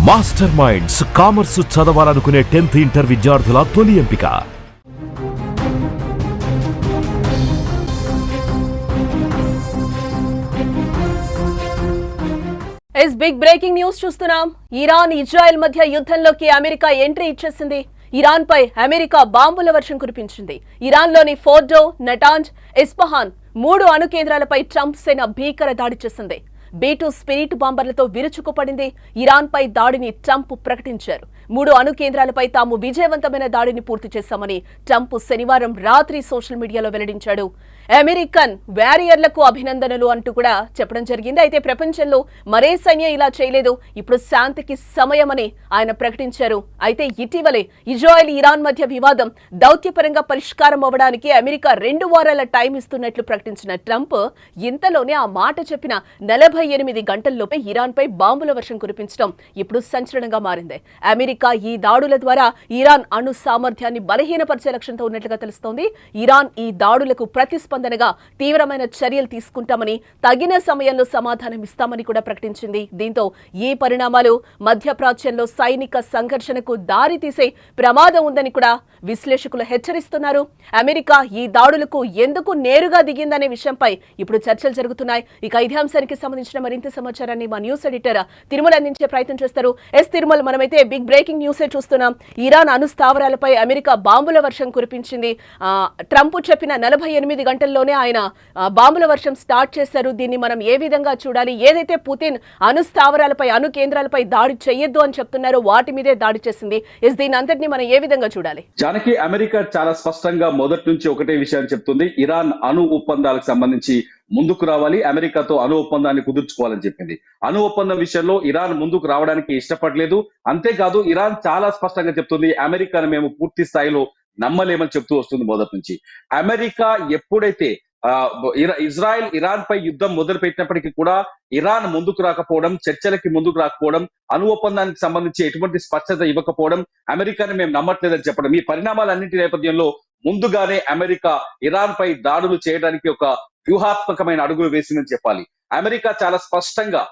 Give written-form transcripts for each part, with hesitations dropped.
Master minds commerce చదవాలనుకునే 10th inter విద్యార్థుల తొలి ఎంపిక. బిగ్ బ్రేకింగ్ న్యూస్ చూస్తున్నాం. ఇరాన్ ఇజ్రాయెల్ మధ్య యుద్ధంలోకి అమెరికా ఎంట్రీ ఇచ్చేసింది. ఇరాన్ పై అమెరికా బాంబుల వర్షం కురిపించింది. ఇరాన్ లోని ఫోర్డో, నటాంజ్, ఇస్ఫహాన్ 3 అణు కేంద్రాలపై ట్రంప్ సేన భీకర దాడి చేసింది. B2 spirit బాంబర్లతో విరుచుకుపడింది. ఇరాన్ పై దాడిని ట్రంప్ ప్రకటించారు. 3 అణు కేంద్రాలపై తాము విజయవంతమైన దాడిని పూర్తి చేశామని ట్రంప్ శనివారం రాత్రి సోషల్ మీడియాలో వెల్లడించాడు. అమెరికన్ వారియర్లకు అభినందనలు అంటూ కూడా చెప్పడం జరిగింది. అయితే ప్రపంచంలో మరే సైన్యం ఇలా చేయలేదు, ఇప్పుడు శాంతికి సమయమని ఆయన ప్రకటించారు. అయితే ఇటీవలే ఇజ్రాయెల్ ఇరాన్ మధ్య వివాదం దౌత్యపరంగా పరిష్కారం అవ్వడానికి అమెరికా 2 వారాల టైం ఇస్తున్నట్లు ప్రకటించిన ట్రంప్ ఇంతలోనే ఆ మాట చెప్పిన 48 గంటల్లోపే ఇరాన్ పై బాంబుల వర్షం కురిపించడం ఇప్పుడు సంచలనంగా మారింది. అమెరికా ఈ దాడుల ద్వారా ఇరాన్ అణు సామర్థ్యాన్ని బలహీనపరిచే లక్ష్యంతో ఉన్నట్లుగా తెలుస్తోంది. ఇరాన్ ఈ దాడులకు ప్రతిస్పందనగా తీవ్రమైన చర్యలు తీసుకుంటామని, తగిన సమయంలో సమాధానం ఇస్తామని కూడా ప్రకటించింది. దీంతో ఈ పరిణామాలు మధ్యప్రాచ్యంలో సైనిక సంఘర్షణకు దారి తీసే ప్రమాదం ఉందని కూడా విశ్లేషకులు హెచ్చరిస్తున్నారు. అమెరికా ఈ దాడులకు ఎందుకు నేరుగా దిగిందనే విషయంపై ఇప్పుడు చర్చలు జరుగుతున్నాయి. ఇక ఇదే అంశానికి సంబంధించిన మరింత సమాచారాన్ని మా న్యూస్ ఎడిటర్ తిరుమల అందించే ప్రయత్నం చేస్తారు. తిరుమల, మనమైతే బిగ్ బ్రేకింగ్ న్యూసే చూస్తున్నాం. ఇరాన్ అణు స్థావరాలపై అమెరికా బాంబుల వర్షం కురిపించింది. ట్రంప్ చెప్పిన 48 గంటల్లోనే ఆయన బాంబుల వర్షం స్టార్ట్ చేశారు. దీన్ని మనం ఏ విధంగా చూడాలి? ఏదైతే పుతిన్ అణు స్థావరాలపై, అణు కేంద్రాలపై దాడి చేయొద్దు అని చెప్తున్నారో వాటి మీదే దాడి చేసింది. దీని అంతటిని మనం ఏ విధంగా చూడాలి? జానకి, అమెరికా చాలా స్పష్టంగా మొదటి నుంచి ఒకటే విషయాన్ని చెప్తుంది. ఇరాన్ అణు ఒప్పందాలకు సంబంధించి ముందుకు రావాలి, అమెరికాతో అణు ఒప్పందాన్ని కుదుర్చుకోవాలని చెప్పింది. అణు ఒప్పందం విషయంలో ఇరాన్ ముందుకు రావడానికి ఇష్టపడలేదు. అంతేకాదు, ఇరాన్ చాలా స్పష్టంగా చెప్తుంది, అమెరికాను మేము పూర్తి స్థాయిలో నమ్మలేమని చెప్తూ వస్తుంది మొదటి నుంచి. అమెరికా ఎప్పుడైతే ఇజ్రాయెల్ ఇరాన్ పై యుద్ధం మొదలు పెట్టినప్పటికీ కూడా ఇరాన్ ముందుకు రాకపోవడం, చర్చలకి ముందుకు రాకపోవడం, అణు ఒప్పందానికి సంబంధించి ఎటువంటి స్పష్టత ఇవ్వకపోవడం, అమెరికాని మేము నమ్మట్లేదని చెప్పడం, ఈ పరిణామాలన్నింటి నేపథ్యంలో ముందుగానే అమెరికా ఇరాన్ పై దాడులు చేయడానికి ఒక వ్యూహాత్మకమైన అడుగులు వేసిందని చెప్పాలి. అమెరికా చాలా స్పష్టంగా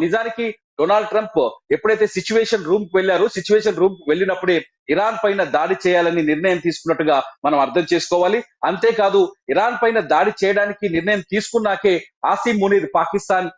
నిజానికి డొనాల్డ్ ట్రంప్ ఎప్పుడైతే సిచ్యువేషన్ రూమ్ కు వెళ్లారో, సిచ్యువేషన్ రూమ్ కు వెళ్ళినప్పుడే ఇరాన్ పైన దాడి చేయాలని నిర్ణయం తీసుకున్నట్టుగా మనం అర్థం చేసుకోవాలి. అంతేకాదు, ఇరాన్ పైన దాడి చేయడానికి నిర్ణయం తీసుకున్నాకే ఆసిం మునీర్, పాకిస్తాన్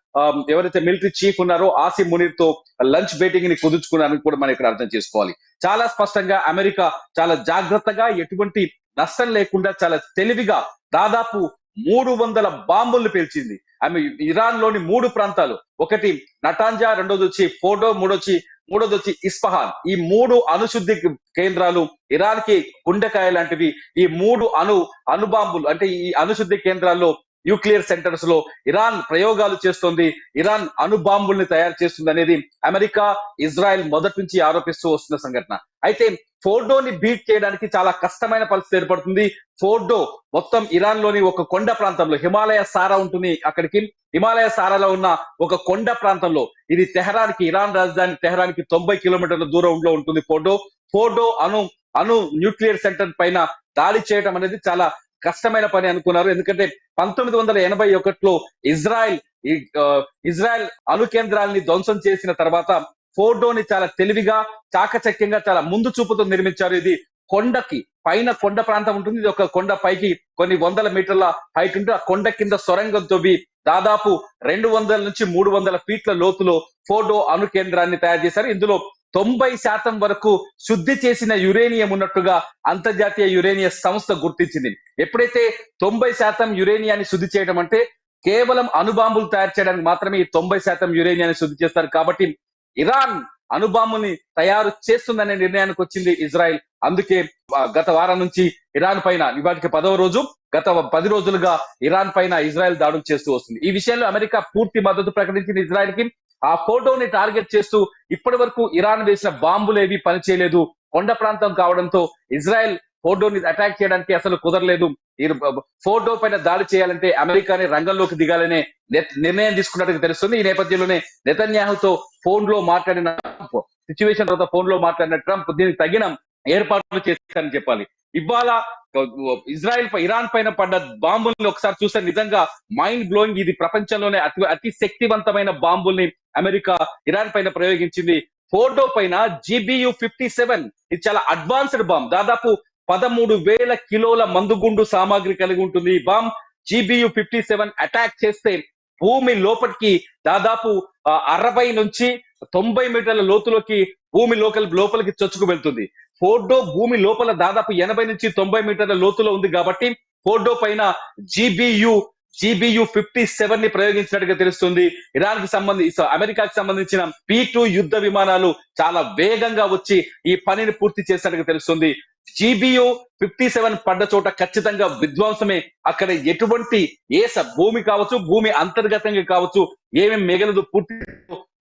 ఎవరైతే మిలిటరీ చీఫ్ ఉన్నారో ఆసిం మునీర్ తో లంచ్ మీటింగ్ ని కుదుర్చుకున్నారని కూడా మనం ఇక్కడ అర్థం చేసుకోవాలి. చాలా స్పష్టంగా అమెరికా చాలా జాగ్రత్తగా, ఎటువంటి నష్టం లేకుండా, చాలా తెలివిగా దాదాపు 300 బాంబులు పేల్చింది. ఆమె ఇరాన్ లోని 3 ప్రాంతాలు, ఒకటి నటాంజా, రెండోది వచ్చి ఫోర్డో, మూడోది వచ్చి ఇస్ఫహాన్, ఈ 3 అణుశుద్ధి కేంద్రాలు ఇరాన్ కి గుండెకాయ లాంటివి. ఈ 3 అణుబాంబులు అంటే ఈ అణుశుద్ధి కేంద్రాల్లో, న్యూక్లియర్ సెంటర్స్ లో ఇరాన్ ప్రయోగాలు చేస్తోంది, ఇరాన్ అణుబాంబుల్ని తయారు చేస్తుంది అనేది అమెరికా, ఇజ్రాయెల్ మొదటి నుంచి ఆరోపిస్తూ వస్తున్న సంఘటన. అయితే ఫోర్డోని బీట్ చేయడానికి చాలా కష్టమైన పరిస్థితి ఏర్పడుతుంది. ఫోర్డో మొత్తం ఇరాన్ లోని ఒక కొండ ప్రాంతంలో, హిమాలయ సారా ఉంటుంది అక్కడికి, హిమాలయ సారాలో ఉన్న ఒక కొండ ప్రాంతంలో, ఇది తెహరాన్కి, ఇరాన్ రాజధాని తెహరాన్కి 90 కిలోమీటర్ల దూరంలో ఉంటుంది ఫోర్డో అణు న్యూక్లియర్ సెంటర్ పైన దాడి చేయడం అనేది చాలా కష్టమైన పని అనుకున్నారు. ఎందుకంటే 1981లో ఇజ్రాయెల్ అణు కేంద్రాలని ధ్వంసం చేసిన తర్వాత ఫోర్డోని చాలా తెలివిగా, చాకచక్యంగా, చాలా ముందు చూపుతో నిర్మించారు. ఇది కొండ ప్రాంతం ఉంటుంది. ఇది ఒక కొండ పైకి కొన్ని 100 మీటర్ల హైట్ ఉంటుంది. ఆ కొండ కింద సొరంగం తవ్వి దాదాపు 200 నుంచి 300 ఫీట్ల లోతులో ఫోర్డో అణు కేంద్రాన్ని తయారు చేశారు. ఇందులో 90% వరకు శుద్ధి చేసిన యురేనియం ఉన్నట్టుగా అంతర్జాతీయ యురేనియం సంస్థ గుర్తించింది. ఎప్పుడైతే 90% యురేనియాన్ని శుద్ధి చేయడం అంటే కేవలం అణుబాంబులు తయారు చేయడానికి మాత్రమే ఈ 90% యురేనియాన్ని శుద్ధి చేస్తారు. కాబట్టి ఇరాన్ అణుబాంబుల్ని తయారు చేస్తుందనే నిర్ణయానికి వచ్చింది ఇజ్రాయెల్. అందుకే గత వారం నుంచి ఇరాన్ పైన, ఇవాటికి 10వ రోజు, గత 10 రోజులుగా ఇరాన్ పైన ఇజ్రాయెల్ దాడులు చేస్తూ వస్తుంది. ఈ విషయంలో అమెరికా పూర్తి మద్దతు ప్రకటించింది ఇజ్రాయెల్ కి. ఆ ఫోటోని టార్గెట్ చేస్తూ ఇప్పటి వరకు ఇరాన్ వేసిన బాంబులేవి పనిచేయలేదు. కొండ ప్రాంతం కావడంతో ఇజ్రాయెల్ ఫోర్డోని అటాక్ చేయడానికి అసలు కుదరలేదు. ఫోర్డో పైన దాడి చేయాలంటే అమెరికాని రంగంలోకి దిగాలనే నిర్ణయం తీసుకున్నట్టుగా తెలుస్తుంది. ఈ నేపథ్యంలోనే నెతన్యాహుతో ఫోన్ లో మాట్లాడిన ట్రంప్, సిచ్యువేషన్ తర్వాత ఫోన్ లో మాట్లాడిన ట్రంప్ దీనికి తగిన ఏర్పాట్లు చేశారని చెప్పాలి. ఇవాళ ఇరాన్ పైన పడ్డ బాంబుల్ని ఒకసారి చూస్తే నిజంగా మైండ్ బ్లోయింగ్. ఇది ప్రపంచంలోనే అతి శక్తివంతమైన బాంబుల్ని అమెరికా ఇరాన్ పైన ప్రయోగించింది. ఫోర్డో పైన GBU-57 ఇది చాలా అడ్వాన్స్డ్ బాంబ్, దాదాపు 13,000 కిలోల మందుగుండు సామాగ్రి కలిగి ఉంటుంది. ఈ బాంబ్ GBU-57 అటాక్ చేస్తే భూమి లోపలికి దాదాపు 60 నుంచి 90 మీటర్ల లోతులోకి భూమి లోపలికి చొచ్చుకు వెళ్తుంది. ఫోర్డో భూమి లోపల దాదాపు 80 నుంచి 90 మీటర్ల లోతులో ఉంది కాబట్టి ఫోర్డో పైన GBU-57 ని ప్రయోగించినట్టుగా తెలుస్తుంది. ఇరాన్ కి సంబంధించి అమెరికాకి సంబంధించిన P-2 యుద్ధ విమానాలు చాలా వేగంగా వచ్చి ఈ పనిని పూర్తి చేసినట్టుగా తెలుస్తుంది. GBU-57 పడ్డ చోట ఖచ్చితంగా విధ్వంసమే. అక్కడ ఎటువంటి భూమి కావచ్చు, భూమి అంతర్గతంగా కావచ్చు, ఏమేమి మిగలదు, పూర్తి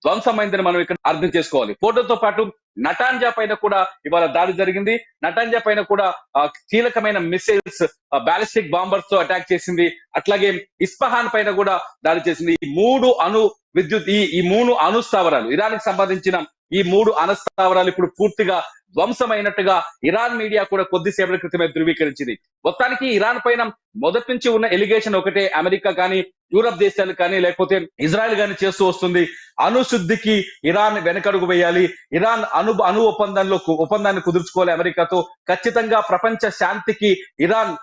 ధ్వంసమైందని మనం ఇక్కడ అర్థం చేసుకోవాలి. ఫోటోతో పాటు నటాంజా పైన కూడా ఇవాళ దాడి జరిగింది. నటాంజా పైన కూడా కీలకమైన మిసైల్స్, బాలిస్టిక్ బాంబర్స్ తో అటాక్ చేసింది. అట్లాగే ఇస్ఫహాన్ పైన కూడా దాడి చేసింది. ఈ మూడు అణు స్థావరాలు, ఇరాన్ కి సంబంధించిన ఈ 3 అణు స్థావరాలు ఇప్పుడు పూర్తిగా ధ్వంసమైనట్టుగా ఇరాన్ మీడియా కూడా కొద్దిసేపటి క్రితమే ధృవీకరించింది. మొత్తానికి ఇరాన్ పైన మొదటి నుంచి ఉన్న ఎలిగేషన్ ఒకటే, అమెరికా కానీ, యూరప్ దేశాలు కానీ, లేకపోతే ఇజ్రాయెల్ కానీ చేస్తూ వస్తుంది. అణుశుద్ధికి ఇరాన్ వెనకడుగు వేయాలి, ఇరాన్ అణు ఒప్పందాన్ని కుదుర్చుకోవాలి అమెరికాతో. ఖచ్చితంగా ప్రపంచ శాంతికి ఇరాన్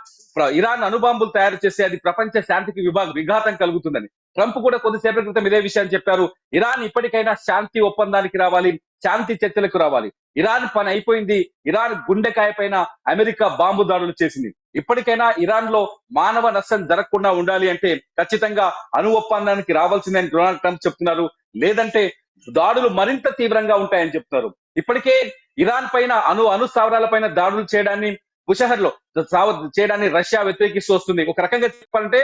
అణుబాంబులు తయారు చేస్తే అది ప్రపంచ శాంతికి విఘాతం కలుగుతుందని ట్రంప్ కూడా కొద్దిసేపటి క్రితం ఇదే విషయాన్ని చెప్పారు. ఇరాన్ ఇప్పటికైనా శాంతి ఒప్పందానికి రావాలి, శాంతి చర్చలకు రావాలి. ఇరాన్ పని అయిపోయింది. ఇరాన్ గుండెకాయ పైన అమెరికా బాంబు దాడులు చేసింది. ఇప్పటికైనా ఇరాన్ లో మానవ నష్టం జరగకుండా ఉండాలి అంటే ఖచ్చితంగా అణు ఒప్పందానికి రావాల్సిందని డొనాల్డ్ ట్రంప్ చెప్తున్నారు. లేదంటే దాడులు మరింత తీవ్రంగా ఉంటాయని చెప్తున్నారు. ఇప్పటికే ఇరాన్ పైన అణు స్థావరాల పైన దాడులు చేయడాన్ని రష్యా వ్యతిరేకిస్తూ వస్తుంది. ఒక రకంగా చెప్పాలంటే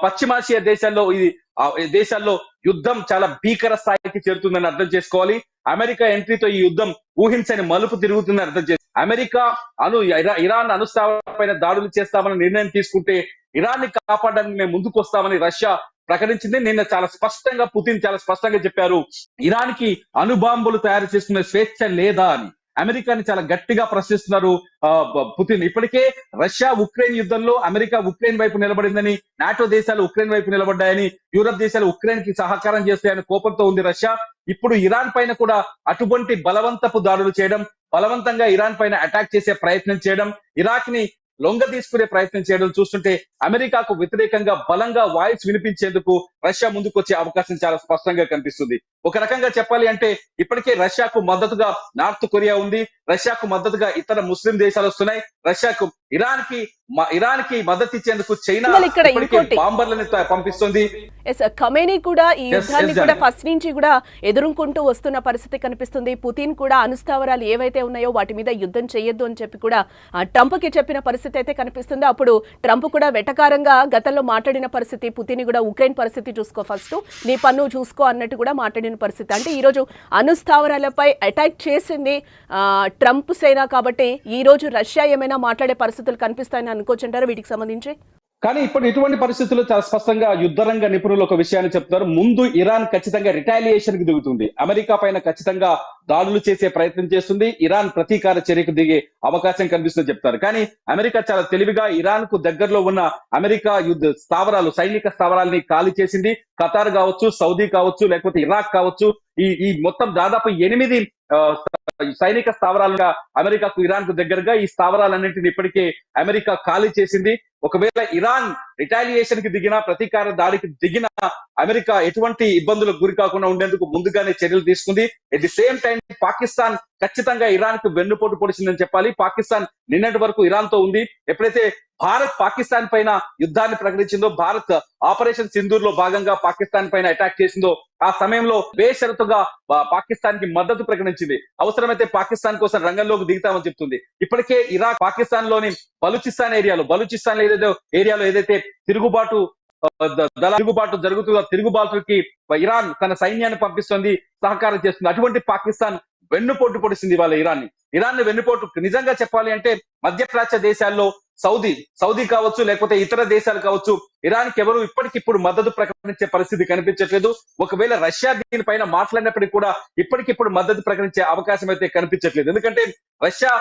పశ్చిమాసియా దేశాల్లో యుద్ధం చాలా భీకర స్థాయికి చేరుతుందని అర్థం చేసుకోవాలి. అమెరికా ఎంట్రీతో ఈ యుద్ధం ఊహించని మలుపు తిరుగుతుందని అర్థం చేసుకోవాలి. అమెరికా ఇరాన్ అణుస్థావరాల పైన దాడులు చేస్తామని నిర్ణయం తీసుకుంటే ఇరాన్ ని కాపాడడానికి మేము ముందుకు వస్తామని రష్యా ప్రకటించింది. నిన్న పుతిన్ చాలా స్పష్టంగా చెప్పారు, ఇరాన్ కి అణుబాంబులు తయారు చేసుకునే స్వేచ్ఛ లేదా అని. అమెరికాని చాలా గట్టిగా ప్రశ్నిస్తున్నారు పుతిన్. ఇప్పటికే రష్యా ఉక్రెయిన్ యుద్ధంలో అమెరికా ఉక్రెయిన్ వైపు నిలబడిందని, నాటో దేశాలు ఉక్రెయిన్ వైపు నిలబడ్డాయని, యూరప్ దేశాలు ఉక్రెయిన్ కి సహకారం చేస్తాయని కోపంతో ఉంది రష్యా. ఇప్పుడు ఇరాన్ పైన కూడా అటువంటి బలవంతపు దాడులు చేయడం, బలవంతంగా ఇరాన్ పైన అటాక్ చేసే ప్రయత్నం చేయడం, ఇరాక్ ని లొంగ తీసుకునే ప్రయత్నం చేయడం చూస్తుంటే అమెరికాకు వ్యతిరేకంగా బలంగా వాయిస్ వినిపించేందుకు రష్యా ముందుకు వచ్చే అవకాశం చాలా స్పష్టంగా కనిపిస్తుంది. ఒక రకంగా చెప్పాలి అంటే ఇప్పటికే రష్యాకు మద్దతుగా నార్త్ కొరియా ఉంది, రష్యాకు మద్దతుగా ఇతర ముస్లిం దేశాలు వస్తున్నాయి. ఇరాన్ కి మద్దతు ఇచ్చేందుకు చైనా బాంబర్లను పంపిస్తుంది. ఖమేనీ కూడా ఈ యుద్ధాన్ని కూడా ఫస్ట్ నుంచి కూడా ఎదుర్కొంటూ వస్తున్న పరిస్థితి కనిపిస్తుంది. పుతిన్ కూడా అణుస్థావరాలు ఏవైతే ఉన్నాయో వాటి మీద యుద్ధం చేయొద్దు అని చెప్పి కూడా ట్రంప్ కి చెప్పిన పరిస్థితి అయితే కనిపిస్తుంది. అప్పుడు ట్రంప్ కూడా వెటకారంగా గతంలో మాట్లాడిన పరిస్థితి, పుతిన్ కూడా ఉక్రెయిన్ పరిస్థితి చూసుకో, ఫస్ట్ నీ పన్ను చూసుకో అన్నట్టు కూడా మాట్లాడిన పరిస్థితి. అంటే ఈ రోజు అణుస్థావరాలపై అటాక్ చేసింది ట్రంప్ సేన కాబట్టి ఈ రోజు రష్యా ఏమైనా మాట్లాడే పరిస్థితులు కనిపిస్తాయని అనుకోవచ్చంటారు వీటికి సంబంధించి? కానీ ఇప్పుడు ఇటువంటి పరిస్థితుల్లో చాలా స్పష్టంగా యుద్ధరంగ నిపుణులు ఒక విషయాన్ని చెప్తున్నారు. ముందు ఇరాన్ ఖచ్చితంగా రిటాలియేషన్ కి దిగుతుంది, అమెరికా పైన ఖచ్చితంగా దాడులు చేసే ప్రయత్నం చేస్తుంది, ఇరాన్ ప్రతీకార చర్యకు దిగే అవకాశం కనిపిస్తుందని చెప్తారు. కానీ అమెరికా చాలా తెలివిగా ఇరాన్ కు దగ్గరలో ఉన్న అమెరికా సైనిక స్థావరాలని ఖాళీ చేసింది. ఖతార్ కావచ్చు, సౌదీ కావచ్చు, లేకపోతే ఇరాక్ కావచ్చు, ఈ మొత్తం దాదాపు 8 సైనిక స్థావరాలుగా అమెరికాకు ఇరాన్ కు దగ్గరగా ఈ స్థావరాలన్నింటినీ ఇప్పటికే అమెరికా ఖాళీ చేసింది. ఒకవేళ ఇరాన్ రిటాలియేషన్ కి దిగినా, ప్రతీకార దాడికి దిగిన అమెరికా ఎటువంటి ఇబ్బందులకు గురి కాకుండా ఉండేందుకు ముందుగానే చర్యలు తీసుకుంది. At the same time Pakistan ఖచ్చితంగా ఇరాన్ కు వెన్నుపోటు పొడిచిందని చెప్పాలి. పాకిస్తాన్ నిన్నటి వరకు ఇరాన్ తో ఉంది. ఎప్పుడైతే భారత్ పాకిస్తాన్ పైన యుద్ధాన్ని ప్రకటించిందో, భారత్ ఆపరేషన్ సింధూర్ లో భాగంగా పాకిస్తాన్ పైన అటాక్ చేసిందో, ఆ సమయంలో బేషరతుగా పాకిస్తాన్ కి మద్దతు ప్రకటించింది. అవసరమైతే పాకిస్తాన్ కోసం రంగంలోకి దిగుతామని చెప్తుంది. ఇప్పటికే ఇరాక్ పాకిస్తాన్ లోని బలూచిస్తాన్ ఏరియాలో ఏదైతే తిరుగుబాటు జరుగుతుందో తిరుగుబాటుకి ఇరాన్ తన సైన్యాన్ని పంపిస్తుంది, సహకారం చేస్తుంది. అటువంటి పాకిస్తాన్ వెన్నుపోటు పొడిచింది వాళ్ళ ఇరాన్ వెన్నుపోటు. నిజంగా చెప్పాలి అంటే మధ్యప్రాచ్య దేశాల్లో సౌదీ కావచ్చు, లేకపోతే ఇతర దేశాలు కావచ్చు, ఇరాన్ కి ఎవరు ఇప్పటికిప్పుడు మద్దతు ప్రకటించే పరిస్థితి కనిపించట్లేదు. ఒకవేళ రష్యా దీనిపైన మాట్లాడినప్పటికీ కూడా ఇప్పటికిప్పుడు మద్దతు ప్రకటించే అవకాశం అయితే కనిపించట్లేదు. ఎందుకంటే రష్యా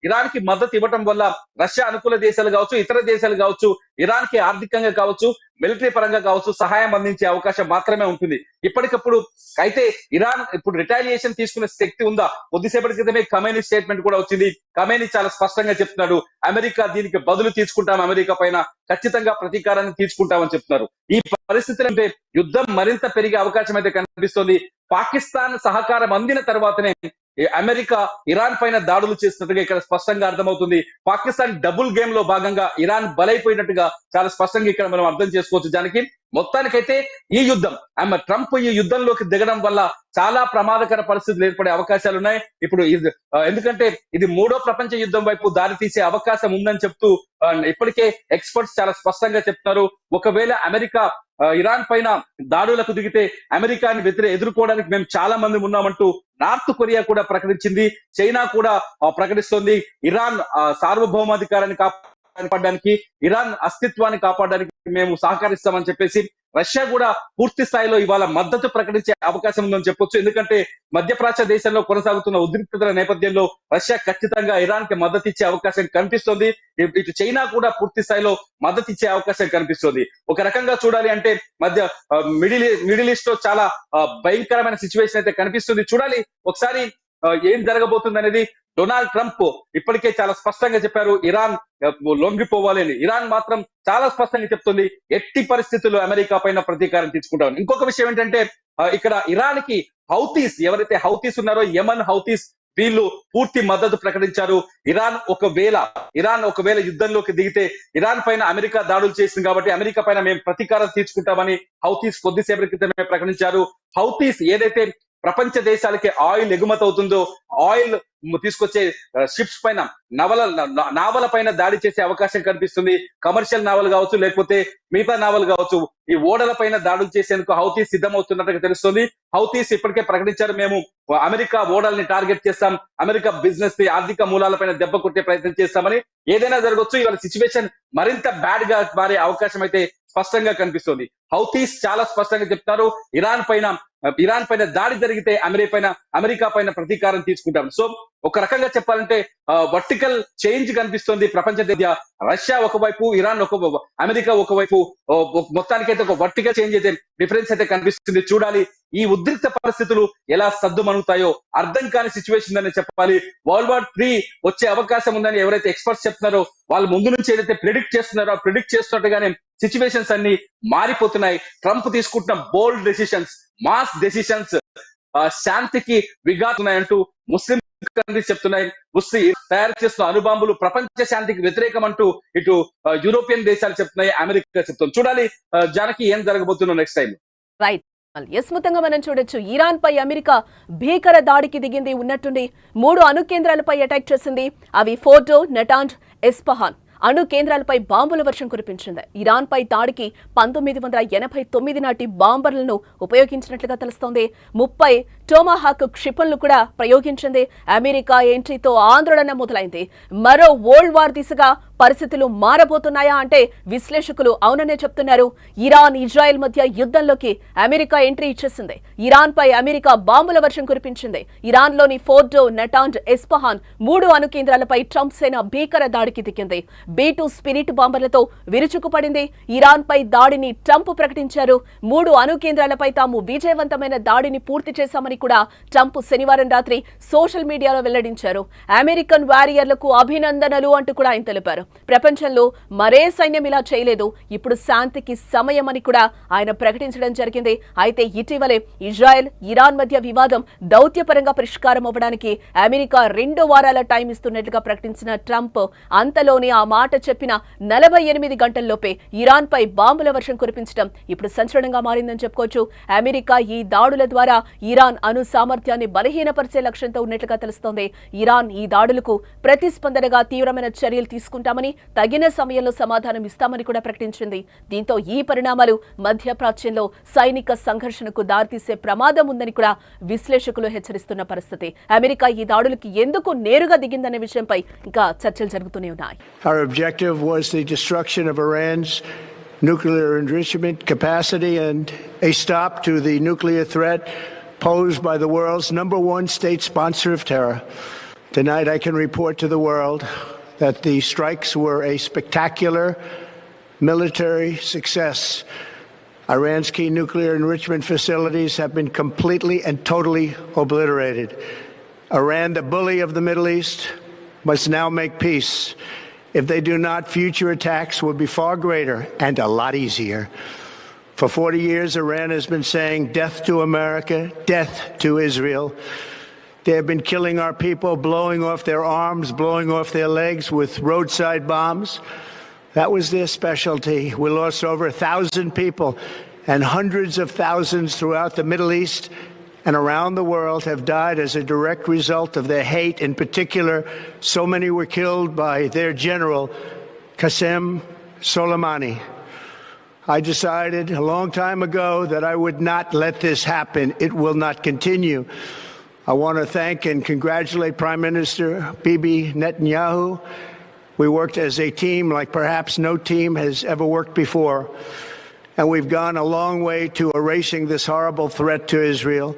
ఇరాన్ కి మద్దతు ఇవ్వడం వల్ల రష్యా అనుకూల దేశాలు కావచ్చు, ఇతర దేశాలు కావచ్చు, ఇరాన్ కి ఆర్థికంగా కావచ్చు, మిలిటరీ పరంగా కావచ్చు సహాయం అందించే అవకాశం మాత్రమే ఉంటుంది. ఇప్పటికప్పుడు అయితే ఇరాన్ ఇప్పుడు రిటాలియేషన్ తీసుకునే శక్తి ఉందా? కొద్దిసేపటి క్రితమే ఖమేనీ స్టేట్మెంట్ కూడా వచ్చింది. ఖమేనీ చాలా స్పష్టంగా చెప్తున్నాడు, అమెరికా దీనికి బదులు తీసుకుంటాం, అమెరికా పైన ఖచ్చితంగా ప్రతీకారాన్ని తీసుకుంటామని చెప్తున్నారు. ఈ పరిస్థితులు అంటే యుద్ధం మరింత పెరిగే అవకాశం అయితే కనిపిస్తోంది. పాకిస్తాన్ సహకారం అందిన తర్వాతనే అమెరికా ఇరాన్ పైన దాడులు చేస్తున్నట్టుగా ఇక్కడ స్పష్టంగా అర్థమవుతుంది. పాకిస్తాన్ డబుల్ గేమ్ లో భాగంగా ఇరాన్ బలైపోయినట్టుగా చాలా స్పష్టంగా ఇక్కడ మనం అర్థం చేసుకోవచ్చు. దానికి మొత్తానికైతే ఈ యుద్ధం ట్రంప్ ఈ యుద్ధంలోకి దిగడం వల్ల చాలా ప్రమాదకర పరిస్థితులు ఏర్పడే అవకాశాలు ఉన్నాయి. ఇప్పుడు ఎందుకంటే ఇది 3వ ప్రపంచ యుద్ధం వైపు దారి తీసే అవకాశం ఉందని చెప్తూ ఇప్పటికే ఎక్స్పర్ట్స్ చాలా స్పష్టంగా చెప్తున్నారు. ఒకవేళ అమెరికా ఇరాన్ పైన దాడులకు దిగితే అమెరికాని ఎదుర్కోవడానికి మేము చాలా మంది ఉన్నామంటూ నార్త్ కొరియా కూడా ప్రకటించింది. చైనా కూడా ప్రకటిస్తోంది. ఇరాన్ సార్వభౌమాధికారాన్ని కాపాడడానికి, ఇరాన్ అస్తిత్వాన్ని కాపాడడానికి మేము సహకరిస్తామని చెప్పేసి రష్యా కూడా పూర్తి స్థాయిలో ఇవాళ మద్దతు ప్రకటించే అవకాశం ఉందని చెప్పొచ్చు. ఎందుకంటే మధ్యప్రాచ్య దేశంలో కొనసాగుతున్న ఉద్రిక్తతల నేపథ్యంలో రష్యా ఖచ్చితంగా ఇరాన్ కి మద్దతు ఇచ్చే అవకాశం కనిపిస్తోంది. ఇటు చైనా కూడా పూర్తి స్థాయిలో మద్దతు ఇచ్చే అవకాశం కనిపిస్తోంది. ఒక రకంగా చూడాలి అంటే మిడిల్ ఈస్ట్ లో చాలా భయంకరమైన సిచ్యువేషన్ అయితే కనిపిస్తుంది. చూడాలి ఒకసారి ఏం జరగబోతుంది అనేది. డొనాల్డ్ ట్రంప్ ఇప్పటికే చాలా స్పష్టంగా చెప్పారు, ఇరాన్ లొంగిపోవాలి అని. ఇరాన్ మాత్రం చాలా స్పష్టంగా చెప్తుంది, ఎట్టి పరిస్థితుల్లో అమెరికా పైన ప్రతీకారం తీసుకుంటామని. ఇంకొక విషయం ఏంటంటే ఇక్కడ ఇరాన్ కి హౌతీస్ ఎవరైతే హౌతీస్ ఉన్నారో, యమన్ హౌతీస్, వీళ్ళు పూర్తి మద్దతు ప్రకటించారు. ఇరాన్ ఒకవేళ యుద్ధంలోకి దిగితే ఇరాన్ పైన అమెరికా దాడులు చేసింది కాబట్టి అమెరికా పైన మేము ప్రతీకారం తీసుకుంటామని హౌతీస్ కొద్దిసేపటి క్రితమే ప్రకటించారు. హౌతీస్ ఏదైతే ప్రపంచ దేశాలకి ఆయిల్ ఎగుమతి అవుతుందో, ఆయిల్ తీసుకొచ్చే షిప్స్ పైన నావల పైన దాడి చేసే అవకాశం కనిపిస్తుంది. కమర్షియల్ నావల్ కావచ్చు, లేకపోతే మిగతా నావల్ కావచ్చు, ఈ ఓడల పైన దాడులు చేసేందుకు హౌతీస్ సిద్ధమవుతున్నట్టుగా తెలుస్తుంది. హౌతీస్ ఇప్పటికే ప్రకటించారు, మేము అమెరికా ఓడల్ని టార్గెట్ చేస్తాం, అమెరికా బిజినెస్ ఆర్థిక మూలాలపైన దెబ్బ కొట్టే ప్రయత్నం చేస్తామని. ఏదైనా జరగవచ్చు. ఇవాళ సిచ్యువేషన్ మరింత బ్యాడ్ గా మారే అవకాశం అయితే స్పష్టంగా కనిపిస్తుంది. హౌతీస్ చాలా స్పష్టంగా చెప్తారు, ఇరాన్ పైన దాడి జరిగితే అమెరికా పైన ప్రతీకారం తీసుకుంటాం. సో ఒక రకంగా చెప్పాలంటే వర్టికల్ చేంజ్ కనిపిస్తుంది ప్రపంచ దేశ. రష్యా ఒకవైపు, ఇరాన్ అమెరికా ఒకవైపు, మొత్తానికైతే ఒక వర్టికల్ చేంజ్ అయితే డిఫరెన్స్ అయితే కనిపిస్తుంది. చూడాలి ఈ ఉద్రిక్త పరిస్థితులు ఎలా సద్దుమణుగుతాయో. అర్థం కాని సిచ్యువేషన్ అని చెప్పాలి. వరల్డ్ వార్ 3 వచ్చే అవకాశం ఉందని ఎవరైతే ఎక్స్పర్ట్స్ చెప్తున్నారో వాళ్ళు ముందు నుంచి ఏదైతే ప్రిడిక్ట్ చేస్తున్నారో ప్రిడిక్ట్ చేస్తున్నట్టుగానే సిచ్యువేషన్స్ అన్ని మారిపోతున్నాయి. ట్రంప్ తీసుకుంటున్న బోల్డ్ డెసిషన్స్, మాస్ డెసిషన్స్ శాంతికి విఘాతున్నాయంటూ ముస్లిం కంట్రీస్ చెప్తున్నాయి. తయారు చేస్తున్న అణుబాంబులు ప్రపంచ శాంతికి వ్యతిరేకం అంటూ ఇటు యూరోపియన్ దేశాలు చెప్తున్నాయి, అమెరికా చెప్తుంది. చూడాలి జానకి ఏం జరగబోతుందో నెక్స్ట్ టైం. రైట్, యస్ముతంగా మనం చూడొచ్చు, ఇరాన్ పై అమెరికా భీకర దాడికి దిగింది. ఉన్నట్టుండి 3 అణు కేంద్రాలపై అటాక్ చేసింది. అవి ఫోర్డో, నటాంజ్, ఎస్పహాన్ అణు కేంద్రాలపై బాంబుల వర్షం కురిపించింది. ఇరాన్ పై దాడికి 1989 నాటి బాంబర్లను ఉపయోగించినట్లుగా తెలుస్తోంది. 30 టోమాహాక్ క్షిపణులు కూడా ప్రయోగించింది. అమెరికా ఎంట్రీతో ఆందోళన మొదలైంది. మరో వరల్డ్ వార్ దిశగా పరిస్థితులు మారబోతున్నాయా అంటే విశ్లేషకులు అవుననే చెప్తున్నారు. ఇరాన్ ఇజ్రాయెల్ మధ్య యుద్ధంలోకి అమెరికా ఎంట్రీ ఇచ్చేసింది. ఇరాన్ పై అమెరికా బాంబుల వర్షం కురిపించింది. ఇరాన్ లోని ఫోర్డో, నటాంజ్, ఎస్పహాన్ 3 అణు కేంద్రాలపై ట్రంప్ సేన భీకర దాడికి దిగింది. B2 spirit బాంబర్లతో విరుచుకుపడింది. ఇరాన్ పై దాడిని ట్రంప్ ప్రకటించారు. 3 అణు కేంద్రాలపై తాము విజయవంతమైన దాడిని పూర్తి చేశామని కూడా ట్రంప్ శనివారం రాత్రి సోషల్ మీడియాలో వెల్లడించారు. అమెరికన్ వారియర్లకు అభినందనలు అంటూ కూడా ఆయన తెలిపారు. ప్రపంచంలో మరే సైన్యం ఇలా చేయలేదు, ఇప్పుడు శాంతికి సమయమని కూడా ఆయన ప్రకటించడం జరిగింది. అయితే ఇటీవలే ఇజ్రాయెల్, ఇరాన్ మధ్య వివాదం దౌత్యపరంగా పరిష్కారం అవ్వడానికి అమెరికా 2 వారాల టైం ఇస్తున్నట్లుగా ప్రకటించిన ట్రంప్ అంతలోనే ఆ మాట చెప్పిన 48 గంటల్లోపే ఇరాన్ పై బాంబుల వర్షం కురిపించడం ఇప్పుడు సంచలనంగా మారిందని చెప్పుకోవచ్చు. అమెరికా ఈ దాడుల ద్వారా ఇరాన్ అణు సామర్థ్యాన్ని బలహీనపరిచే లక్ష్యంతో ఉన్నట్లుగా తెలుస్తోంది. ఇరాన్ ఈ దాడులకు ప్రతిస్పందనగా తీవ్రమైన చర్యలు తీసుకుంటామని, తగిన సమయంలో సమాధానం ఇస్తామని కూడా ప్రకటించింది. దీంతో ఈ పరిణామాలు మధ్యప్రాచ్యంలో సైనిక సంఘర్షణకు దారితీసే ప్రమాదం ఉందని కూడా విశ్లేషకులు హెచ్చరిస్తున్న పరిస్థితి. అమెరికా ఈ దాడులకు ఎందుకు నేరుగా దిగిందనే విషయంపై ఇంకా చర్చలు జరుగుతూనే ఉన్నాయి. Our objective was the destruction of Iran's nuclear enrichment capacity and a stop to the nuclear threat posed by the world's #1 state sponsor of terror. Tonight, I can report to the world that the strikes were a spectacular military success. Iran's key nuclear enrichment facilities have been completely and totally obliterated. Iran, the bully of the Middle East, must now make peace. If they do not, future attacks will be far greater and a lot easier. For 40 years, Iran has been saying death to America, death to Israel. They have been killing our people, blowing off their arms, blowing off their legs with roadside bombs. That was their specialty. We lost over 1,000 people, and hundreds of thousands throughout the Middle East and around the world have died as a direct result of their hate. In particular, so many were killed by their general, Qasem Soleimani. I decided a long time ago that I would not let this happen. It will not continue. I want to thank and congratulate Prime Minister Bibi Netanyahu. We worked as a team like perhaps no team has ever worked before. And we've gone a long way to erasing this horrible threat to Israel.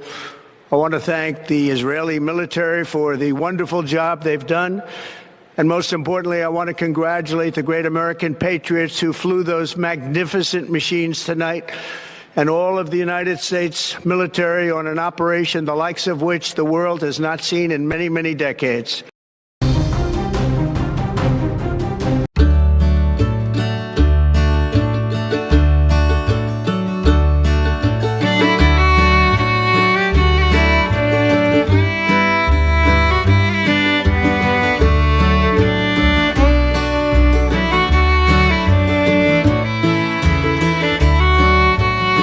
I want to thank the Israeli military for the wonderful job they've done. And most importantly, I want to congratulate the great American patriots who flew those magnificent machines tonight, and all of the United States military on an operation the likes of which the world has not seen in many, many decades.